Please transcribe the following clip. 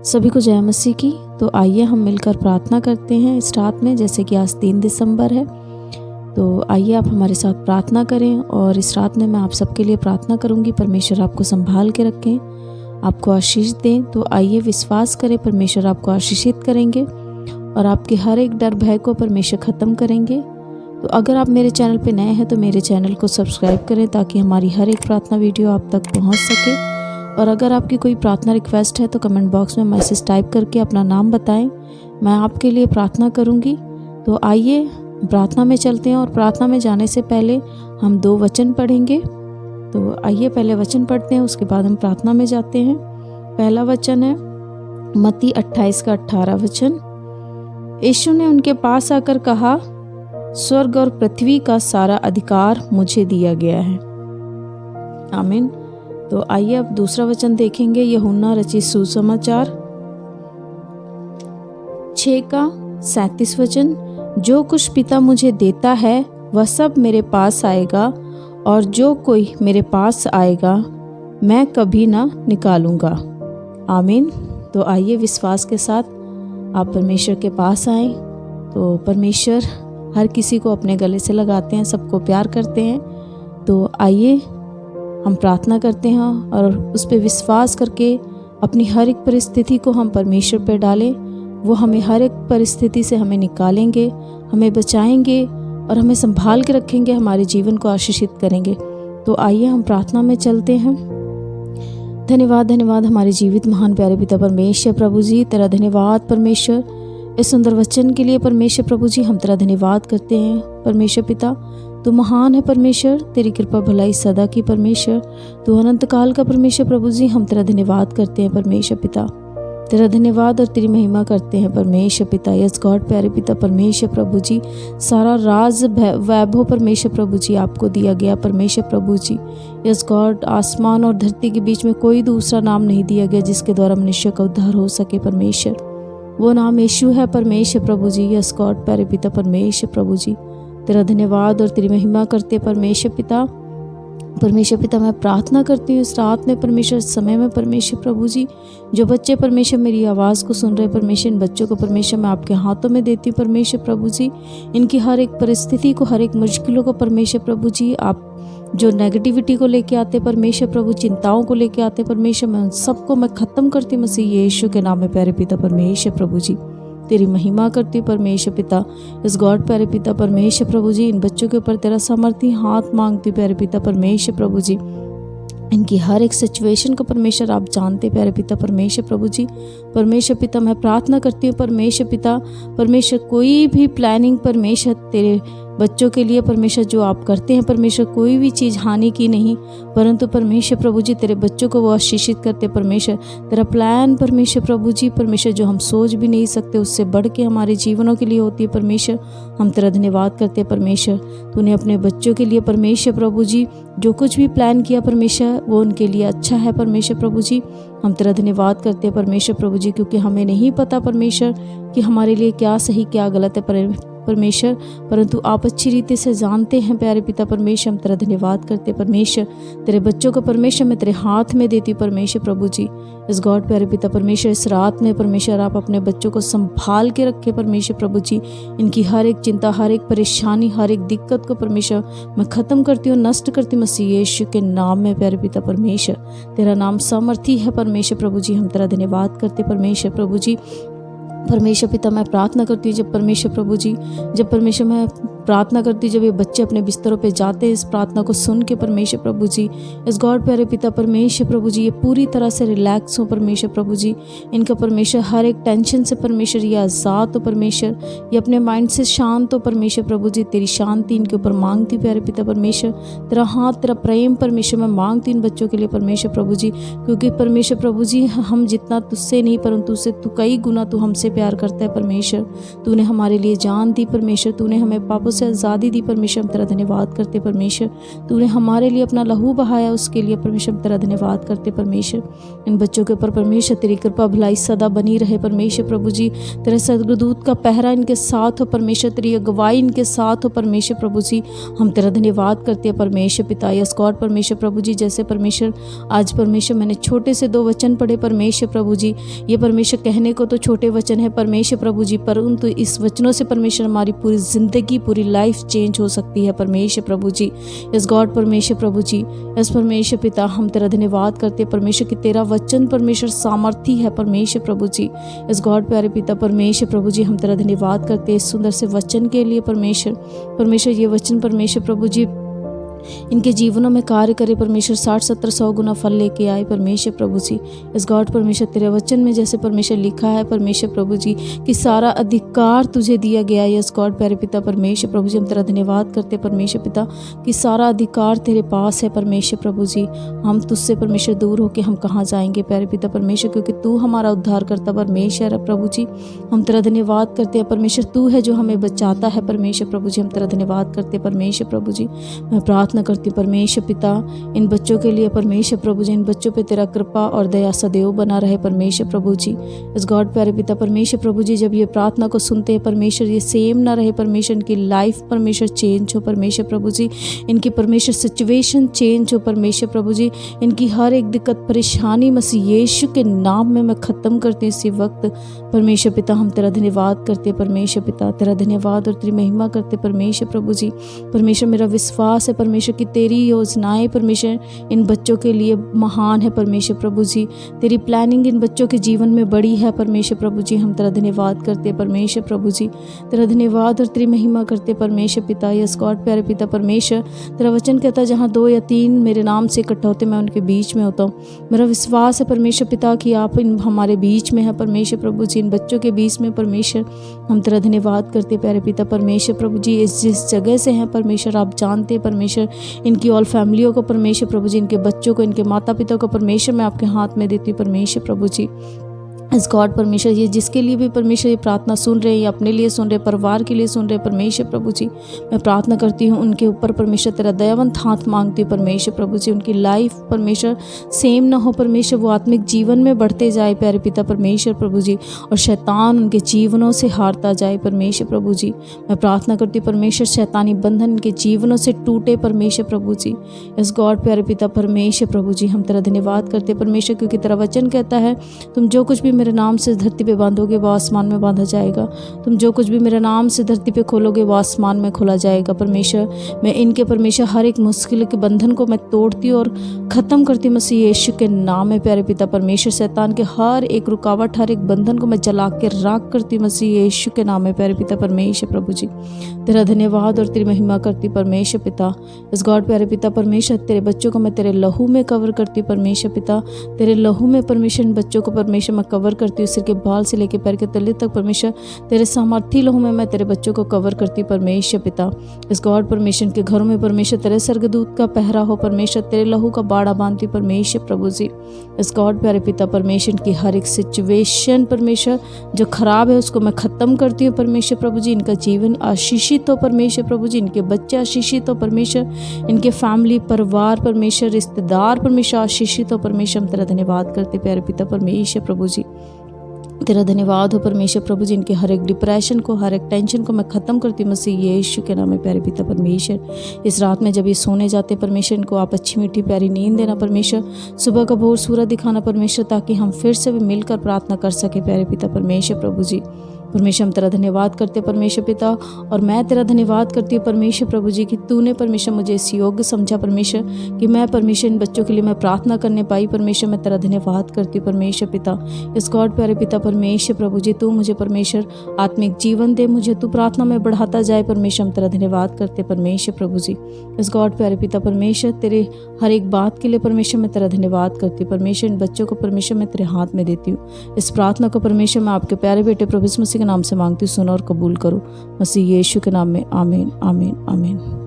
सभी को जय मसीह की। तो आइए हम मिलकर प्रार्थना करते हैं इस रात में। जैसे कि आज 3 दिसंबर है, तो आइए आप हमारे साथ प्रार्थना करें। और इस रात में मैं आप सबके लिए प्रार्थना करूंगी, परमेश्वर आपको संभाल के रखें, आपको आशीष दें। तो आइए विश्वास करें, परमेश्वर आपको आशीषित करेंगे और आपके हर एक डर भय को परमेश्वर ख़त्म करेंगे। तो अगर आप मेरे चैनल पे नए हैं तो मेरे चैनल को सब्सक्राइब करें, ताकि हमारी हर एक प्रार्थना वीडियो आप तक पहुंच सके। और अगर आपकी कोई प्रार्थना रिक्वेस्ट है तो कमेंट बॉक्स में मैसेज टाइप करके अपना नाम बताएं, मैं आपके लिए प्रार्थना करूंगी। तो आइए प्रार्थना में चलते हैं। और प्रार्थना में जाने से पहले हम 2 वचन पढ़ेंगे। तो आइए पहले वचन पढ़ते हैं, उसके बाद हम प्रार्थना में जाते हैं। पहला वचन है मत्ती 28 का 18 वचन। यीशु ने उनके पास आकर कहा, स्वर्ग और पृथ्वी का सारा अधिकार मुझे दिया गया है। आमीन। तो आइए अब दूसरा वचन देखेंगे, यूहन्ना रचित सुसमाचार 6 का 37 वचन। जो कुछ पिता मुझे देता है वह सब मेरे पास आएगा, और जो कोई मेरे पास आएगा मैं कभी ना निकालूंगा। आमीन। तो आइए विश्वास के साथ आप परमेश्वर के पास आएं। तो परमेश्वर हर किसी को अपने गले से लगाते हैं, सबको प्यार करते हैं। तो आइए हम प्रार्थना करते हैं और उस पर विश्वास करके अपनी हर एक परिस्थिति को हम परमेश्वर पर डालें। वो हमें हर एक परिस्थिति से हमें निकालेंगे, हमें बचाएंगे और हमें संभाल के रखेंगे, हमारे जीवन को आशीषित करेंगे। तो आइए हम प्रार्थना में चलते हैं। धन्यवाद धन्यवाद हमारे जीवित महान प्यारे पिता परमेश्वर प्रभु जी, तेरा धन्यवाद परमेश्वर इस सुंदर वचन के लिए। परमेश्वर प्रभु जी हम तेरा धन्यवाद करते हैं परमेश्वर पिता। तू महान है परमेश्वर, तेरी कृपा भलाई सदा की परमेश्वर, तू अनंत काल का परमेश्वर प्रभु जी। हम तेरा धन्यवाद करते हैं परमेश्वर पिता, तेरा धन्यवाद और तेरी महिमा करते हैं परमेश्वर पिता। यस गॉड प्यारे पिता परमेश्वर प्रभु जी, सारा राज वैभव परमेश्वर प्रभु जी आपको दिया गया परमेश्वर प्रभु जी। यस गॉड, आसमान और धरती के बीच में कोई दूसरा नाम नहीं दिया गया जिसके द्वारा मनुष्य का उद्धार हो सके परमेश्वर। वो नाम यीशु है परमेश्वर प्रभु जी। यस गॉड प्यारे पिता परमेश्वर प्रभु जी, तेरा धन्यवाद और तेरी महिमा करते परमेश्वर पिता। परमेश्वर पिता मैं प्रार्थना करती हूँ इस रात में परमेश्वर, समय में परमेश्वर प्रभु जी, जो बच्चे परमेश्वर मेरी आवाज़ को सुन रहे परमेश्वर, इन बच्चों को परमेश्वर मैं आपके हाथों में देती हूँ परमेश्वर प्रभु जी। इनकी हर एक परिस्थिति को, हर एक मुश्किलों को परमेश्वर प्रभु जी, आप जो नेगेटिविटी को लेके आते परमेश्वर प्रभु, चिंताओं को लेके आते परमेश्वर, मैं उन सबको मैं ख़त्म करती हूँ मसीह यीशु के नाम में प्यारे पिता परमेश्वर प्रभु जी। तेरी महिमा करती हूँ परमेश्वर पिता। इस गॉड प्यारे पिता परमेश्वर प्रभु जी, इन बच्चों के ऊपर तेरा सामर्थी हाथ मांगती हूँ प्यारे पिता परमेश्वर प्रभु जी। इनकी हर एक सिचुएशन को परमेश्वर आप जानते प्यारे पिता परमेश्वर प्रभु जी। परमेश्वर पिता मैं प्रार्थना करती हूँ परमेश्वर पिता, परमेश्वर कोई भी प्लानिंग परमेश्वर तेरे बच्चों के लिए परमेश्वर जो आप करते हैं परमेश्वर, कोई भी चीज़ हानि की नहीं, परंतु परमेश्वर प्रभु जी तेरे बच्चों को वो आशीषित करते परमेश्वर। तेरा प्लान परमेश्वर प्रभु जी, परमेश्वर जो हम सोच भी नहीं सकते उससे बढ़ के हमारे जीवनों के लिए होती है परमेश्वर। हम तेरा धन्यवाद करते हैं परमेश्वर। तूने अपने बच्चों के लिए परमेश्वर प्रभु जी जो कुछ भी प्लान किया परमेश्वर, वो उनके लिए अच्छा है परमेश्वर प्रभु जी। हम तेरा धन्यवाद करते हैं परमेश्वर प्रभु जी, क्योंकि हमें नहीं पता परमेश्वर कि हमारे लिए क्या सही क्या गलत है परमेश्वर, परंतु आप अच्छी रीति से जानते हैं प्यारे पिता परमेश्वर। हम तेरा धन्यवाद करते परमेश्वर। तेरे बच्चों को परमेश्वर मैं तेरे हाथ में देती हूँ परमेश्वर प्रभु जी। इस गॉड प्यारे पिता परमेश्वर, इस रात में परमेश्वर आप अपने बच्चों को संभाल के रखे परमेश्वर प्रभु जी। इनकी हर एक चिंता, हर एक परेशानी, हर एक दिक्कत को परमेश्वर मैं ख़त्म करती हूँ, नष्ट करती हूँ मसीह यीशु के नाम में प्यारे पिता परमेश्वर। तेरा नाम सामर्थी है परमेश्वर प्रभु जी। हम तेरा धन्यवाद करते परमेश्वर प्रभु जी। परमेश्वर पिता मैं प्रार्थना करती हूँ जब परमेश्वर प्रभु जी, जब परमेश्वर मैं प्रार्थना करती हूँ जब ये बच्चे अपने बिस्तरों पे जाते हैं इस प्रार्थना को सुन के परमेश्वर प्रभु जी। इस गॉड प्यारे पिता परमेश्वर प्रभु जी, ये पूरी तरह से रिलैक्स हो परमेश्वर प्रभु जी। इनका परमेश्वर हर एक टेंशन से परमेश्वर ये आज़ाद हो परमेश्वर, ये अपने माइंड से शांत हो परमेश्वर प्रभु जी। तेरी शांति इनके ऊपर मांगती प्यारे पिता परमेश्वर। तेरा हाथ, तेरा प्रेम परमेश्वर मैं मांगती इन बच्चों के लिए परमेश्वर प्रभु जी, क्योंकि परमेश्वर प्रभु जी हम जितना तुझसे नहीं परंतु उससे तू कई गुना तू हमसे प्यार करता है परमेश्वर। तूने हमारे लिए जान दी परमेश्वर, तूने हमें पापों से आज़ादी दी परमेश्वर, हम तेरा धन्यवाद करते परमेश्वर। तूने हमारे लिए अपना लहू बहाया, उसके लिए परमेश्वर हम तेरा धन्यवाद करते परमेश्वर। इन बच्चों के ऊपर परमेश्वर तेरी कृपा भलाई सदा बनी रहे परमेश्वर प्रभु जी। तेरे स्वर्गदूत का पहरा इनके साथ हो परमेश्वर, तेरी अगुवाई इनके साथ हो परमेश्वर प्रभु जी। हम तेरा धन्यवाद करते हैं परमेश्वर पिता। यस गॉड परमेश्वर प्रभु जी, जैसे परमेश्वर आज परमेश्वर मैंने छोटे से 2 वचन पढ़े परमेश्वर प्रभु जी। ये परमेश्वर कहने को तो छोटे वचन है परमेश्वर प्रभु जी, परंतु इस वचनों से परमेश्वर हमारी पूरी ज़िंदगी पूरी लाइफ चेंज हो सकती है परमेश्वर प्रभु जी। यस गॉड परमेश्वर प्रभु जी। यस परमेश्वर पिता, हम तेरा धन्यवाद करते हैं परमेश्वर कि तेरा वचन परमेश्वर सामर्थी है परमेश्वर प्रभु जी। यस गॉड प्यारे पिता परमेश्वर प्रभु जी, हम तेरा धन्यवाद करते हैं इस सुंदर से वचन के लिए परमेश्वर। ये वचन परमेश्वर प्रभु जी इनके जीवनों में कार्य करे परमेश्वर, 60 70 100 गुना फल लेके आए परमेश्वर प्रभु जी। इस गॉड परमेश्वर तेरे वचन में जैसे परमेश्वर लिखा है परमेश्वर प्रभु जी कि सारा अधिकार तुझे दिया गया है। यस गॉड प्यारे पिता परमेश्वर प्रभु जी, हम तेरा धन्यवाद करते परमेश्वर पिता कि सारा अधिकार तेरे पास है परमेश्वर प्रभु जी। हम तुझसे परमेश्वर दूर होके हम कहाँ जाएंगे प्यारे पिता परमेश्वर, क्योंकि तू हमारा उद्धार करता परमेश्वर है प्रभु जी। हम तेरा धन्यवाद करते हैं परमेश्वर, तू है जो हमें बचाता है परमेश्वर प्रभु जी। हम तेरा धन्यवाद करते परमेश्वर प्रभु जी। मैं प्रार्थना करती परमेश्वर पिता इन बच्चों के लिए परमेश्वर प्रभु जी, इन बच्चों पे तेरा कृपा और दया सदैव बना रहे परमेश्वर प्रभु जी। इस गॉड प्यारे पिता परमेश्वर प्रभु जी, जब ये प्रार्थना को सुनते हैं परमेश्वर, ये सेम ना रहे परमेश्वर, इनकी लाइफ परमेश्वर चेंज हो परमेश्वर प्रभु जी। इनकी परमेश्वर सिचुएशन चेंज हो परमेश्वर प्रभु जी। इनकी हर एक दिक्कत परेशानी मसीह यीशु के नाम में मैं ख़त्म करती हूँ इसी वक्त परमेश्वर पिता। हम तेरा धन्यवाद करते परमेश्वर पिता, तेरा धन्यवाद और तेरी महिमा करते परमेश्वर प्रभु जी। परमेश्वर मेरा विश्वास है परमेश्वर कि तेरी योजनाएं परमेश्वर इन बच्चों के लिए महान है परमेश्वर प्रभु जी। तेरी प्लानिंग इन बच्चों के जीवन में बड़ी है परमेश्वर प्रभु जी। हम तेरा धन्यवाद करते परमेश्वर प्रभु जी, तेरा धन्यवाद और तेरी महिमा करते परमेश्वर पिता। यस गॉड प्यारे पिता परमेश्वर, तेरा वचन कहता है जहाँ 2 या 3 मेरे नाम से इकट्ठा होते मैं उनके बीच में होता हूँ। मेरा विश्वास है परमेश्वर पिता कि आप इन हमारे बीच में है परमेश्वर प्रभु जी, इन बच्चों के बीच में परमेश्वर। हम तेरा धन्यवाद करते प्यारे पिता परमेश्वर प्रभु जी। इस जिस जगह से हैं परमेश्वर आप जानते परमेश्वर, इनकी ऑल फैमिलियों को परमेश्वर प्रभु जी, इनके बच्चों को, इनके माता पिता को परमेश्वर मैं आपके हाथ में देती हूँ परमेश्वर प्रभु जी। इस गॉड परमेश्वर, ये जिसके लिए भी परमेश्वर ये प्रार्थना सुन रहे हैं या अपने लिए सुन रहे, परिवार के लिए सुन रहे परमेश्वर प्रभु जी, मैं प्रार्थना करती हूँ उनके ऊपर परमेश्वर तेरा दयावंत हाथ मांगती हूँ परमेश्वर प्रभु जी। उनकी लाइफ परमेश्वर सेम ना हो परमेश्वर, वो आत्मिक जीवन में बढ़ते जाए प्यारे पिता परमेश्वर प्रभु जी, और शैतान उनके जीवनों से हारता जाए परमेश्वर प्रभु जी। मैं प्रार्थना करती हूँ परमेश्वर शैतानी बंधन इनके जीवनों से टूटे परमेश्वर प्रभु जी। इस गॉड प्यारे पिता परमेश्वर प्रभु जी, हम तेरा धन्यवाद करते परमेश्वर, क्योंकि तेरा वचन कहता है तुम जो कुछ भी मेरे नाम से धरती पे बांधोगे वो आसमान में बांधा जाएगा, तुम जो कुछ भी मेरे नाम से धरती पे खोलोगे वो आसमान में खोला जाएगा परमेश्वर। मैं इनके परमेश्वर हर एक मुश्किल के बंधन को मैं तोड़ती हूँ और ख़त्म करती हूँ मसीह यीशु के नाम में प्यारे पिता परमेश्वर। शैतान के हर एक रुकावट हर एक बंधन को मैं जला के राख करती हूँ मसीह यीशु के नाम में प्यारे पिता परमेश्वर प्रभु जी। तेरा धन्यवाद और तेरी महिमा करती परमेश्वर पिता। इस गॉड प्यारे पिता परमेश्वर, तेरे बच्चों को मैं तेरे लहू में कवर करती परमेश्वर पिता, तेरे लहू में परमेश्वर इन बच्चों को परमेश्वर मैं कवर करती हूँ, सिर के बाल से लेकर पैर के तले तक परमेश्वर तेरे सामर्थी लहू में मैं तेरे बच्चों को कवर करती परमेश्वर पिता। इस गॉड परमेश्वर के घरों में परमेश्वर तेरे स्वर्गदूत का पहरा हो परमेश्वर, तेरे लहू का बाड़ा बांधती परमेश्वर प्रभु जी। इस गॉड प्यारे पिता परमेश्वर की हर एक सिचुएशन परमेश्वर जो खराब है उसको मैं ख़त्म करती हूँ परमेश्वर प्रभु जी। इनका जीवन आशीषित हो परमेश्वर प्रभु जी, इनके बच्चे आशीषित हो परमेश्वर, इनके फैमिली परिवार परमेश्वर रिश्तेदार परमेश्वर आशीषित हो परमेश्वर। हम तेरा धन्यवाद करते प्यारे पिता परमेश्वर प्रभु जी। तेरा धन्यवाद हो परमेश्वर प्रभु जी। इनके हर एक डिप्रेशन को हर एक टेंशन को मैं ख़त्म करती हूँ मसीह यीशु के नाम में प्यारे पिता परमेश्वर। इस रात में जब ये सोने जाते परमेश्वर, इनको आप अच्छी मीठी प्यारी नींद देना परमेश्वर, सुबह का भोर सूरज दिखाना परमेश्वर, ताकि हम फिर से भी मिलकर प्रार्थना कर सके प्यारे पिता परमेश्वर प्रभु जी। परमेश्वर हम तेरा धन्यवाद करते परमेश्वर पिता, और मैं तेरा धन्यवाद करती हूँ परमेश्वर प्रभु जी कि तूने परमेश्वर मुझे इस योग्य समझा परमेश्वर कि मैं परमेश्वर इन बच्चों के लिए मैं प्रार्थना करने पाई परमेश्वर। मैं तेरा धन्यवाद करती हूँ परमेश्वर पिता। इस गॉड प्यारे पिता परमेश्वर प्रभु जी, तू मुझे परमेश्वर आत्मिक जीवन दे, मुझे तू प्रार्थना में बढ़ाता जाए परमेश्वर। हम तेरा धन्यवाद करते परमेश्वर प्रभु जी। इस गॉड प्यारे पिता परमेश्वर, तेरे हर एक बात के लिए परमेश्वर मैं तेरा धन्यवाद करती हूँ परमेश्वर। इन बच्चों को परमेश्वर मैं तेरे हाथ में देती हूँ। इस प्रार्थना को परमेश्वर मैं आपके प्यारे बेटे प्रभु यीशु मसीह के नाम से मांगती हूँ, सुनो और कबूल करो मसीह यीशु के नाम में। आमीन आमीन आमीन।